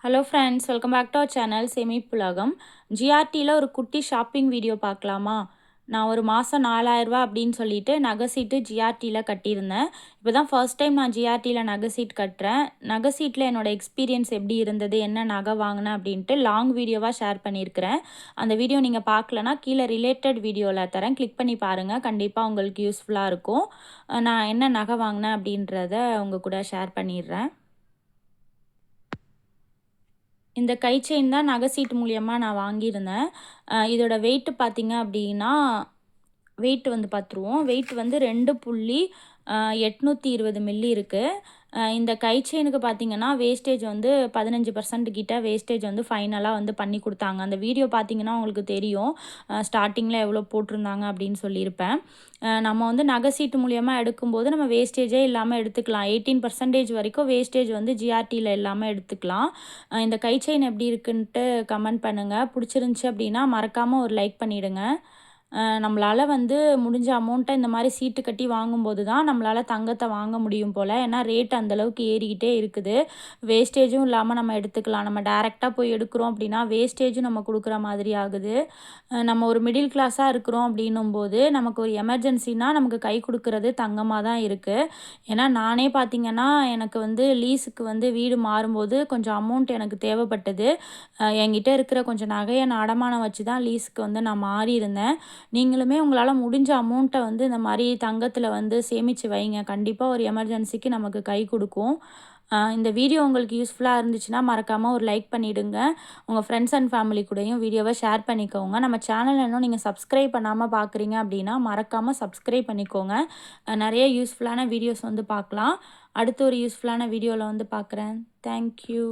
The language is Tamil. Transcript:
Hello friends, welcome back to our channel Semippulagam. ஜிஆர்டியில் ஒரு குட்டி ஷாப்பிங் வீடியோ பார்க்கலாமா? நான் ஒரு மாதம் 4000 அப்படின்னு சொல்லிட்டு நகை சீட்டு ஜிஆர்டியில் கட்டியிருந்தேன். இப்போ தான் ஃபர்ஸ்ட் டைம் நான் ஜிஆர்டியில் நகை சீட் கட்டுறேன். நகை சீட்டில் என்னோடய எக்ஸ்பீரியன்ஸ் எப்படி இருந்தது, என்ன நகை வாங்கினேன் அப்படின்ட்டு லாங் வீடியோவாக ஷேர் பண்ணியிருக்கிறேன். அந்த வீடியோ நீங்கள் பார்க்கலனா கீழே ரிலேட்டட் வீடியோவில் தரேன், கிளிக் பண்ணி பாருங்கள். கண்டிப்பாக உங்களுக்கு யூஸ்ஃபுல்லாக இருக்கும். நான் என்ன நகை வாங்கினேன் அப்படின்றத உங்கள் கூட ஷேர் பண்ணிடுறேன். இந்த கை செயின் தான் நகை சீட்டு மூலியமாக நான் வாங்கியிருந்தேன். இதோட வெயிட்டு பார்த்தீங்க அப்படின்னா, வெயிட் வந்து பார்த்துருவோம். வெயிட் வந்து 2.820 மில்லி இருக்குது. இந்த கை செயினுக்கு பார்த்தீங்கன்னா வேஸ்டேஜ் வந்து 15% கிட்ட வேஸ்டேஜ் வந்து ஃபைனலாக வந்து பண்ணி கொடுத்தாங்க. அந்த வீடியோ பார்த்தீங்கன்னா உங்களுக்கு தெரியும், ஸ்டார்டிங்கில் எவ்வளோ போட்டிருந்தாங்க அப்படின்னு சொல்லியிருப்பேன். நம்ம வந்து நகை சீட்டு மூலியமாக எடுக்கும்போது நம்ம வேஸ்டேஜே இல்லாமல் எடுத்துக்கலாம். 18% வரைக்கும் வேஸ்டேஜ் வந்து ஜிஆர்டியில் இல்லாமல் எடுத்துக்கலாம். இந்த கை செயின் எப்படி இருக்குன்ட்டு கமெண்ட் பண்ணுங்கள். பிடிச்சிருந்துச்சி அப்படின்னா மறக்காமல் ஒரு லைக் பண்ணிவிடுங்க. நம்மளால் வந்து முடிஞ்ச அமௌண்ட்டை இந்த மாதிரி சீட்டு கட்டி வாங்கும்போது தான் நம்மளால் தங்கத்தை வாங்க முடியும் போல். ஏன்னா ரேட் அந்தளவுக்கு ஏறிக்கிட்டே இருக்குது. வேஸ்டேஜும் இல்லாமல் நம்ம எடுத்துக்கலாம். நம்ம டேரெக்டாக போய் எடுக்கிறோம் அப்படின்னா வேஸ்டேஜும் நம்ம கொடுக்குற மாதிரி ஆகுது. நம்ம ஒரு மிடில் கிளாஸாக இருக்கிறோம் அப்படின்னும்போது நமக்கு ஒரு எமர்ஜென்சினா நமக்கு கை கொடுக்குறது தங்கமாக தான் இருக்குது. ஏன்னா நானே பார்த்திங்கன்னா எனக்கு வந்து லீஸுக்கு வந்து வீடு மாறும்போது கொஞ்சம் அமௌண்ட் எனக்கு தேவைப்பட்டது. என்கிட்ட இருக்கிற கொஞ்சம் நகையை நான் அடமானம் வச்சு தான் லீஸுக்கு வந்து நான் மாறியிருந்தேன். நீங்களுமே உங்களால் முடிஞ்ச அமௌண்ட்டை வந்து இந்த மாதிரி தங்கத்தில் வந்து சேமித்து வைங்க. கண்டிப்பாக ஒரு எமர்ஜென்சிக்கு நமக்கு கை கொடுக்கும். இந்த வீடியோ உங்களுக்கு யூஸ்ஃபுல்லாக இருந்துச்சுன்னா மறக்காமல் ஒரு லைக் பண்ணிவிடுங்க. உங்கள் ஃப்ரெண்ட்ஸ் அண்ட் ஃபேமிலி கூடயும் வீடியோவை ஷேர் பண்ணிக்கோங்க. நம்ம சேனல் இன்னும் நீங்கள் சப்ஸ்கிரைப் பண்ணாமல் பார்க்குறீங்க அப்படின்னா மறக்காமல் சப்ஸ்கிரைப் பண்ணிக்கோங்க. நிறைய யூஸ்ஃபுல்லான வீடியோஸ் வந்து பார்க்கலாம். அடுத்த ஒரு யூஸ்ஃபுல்லான வீடியோவில் வந்து பார்க்குறேன். தேங்க்யூ.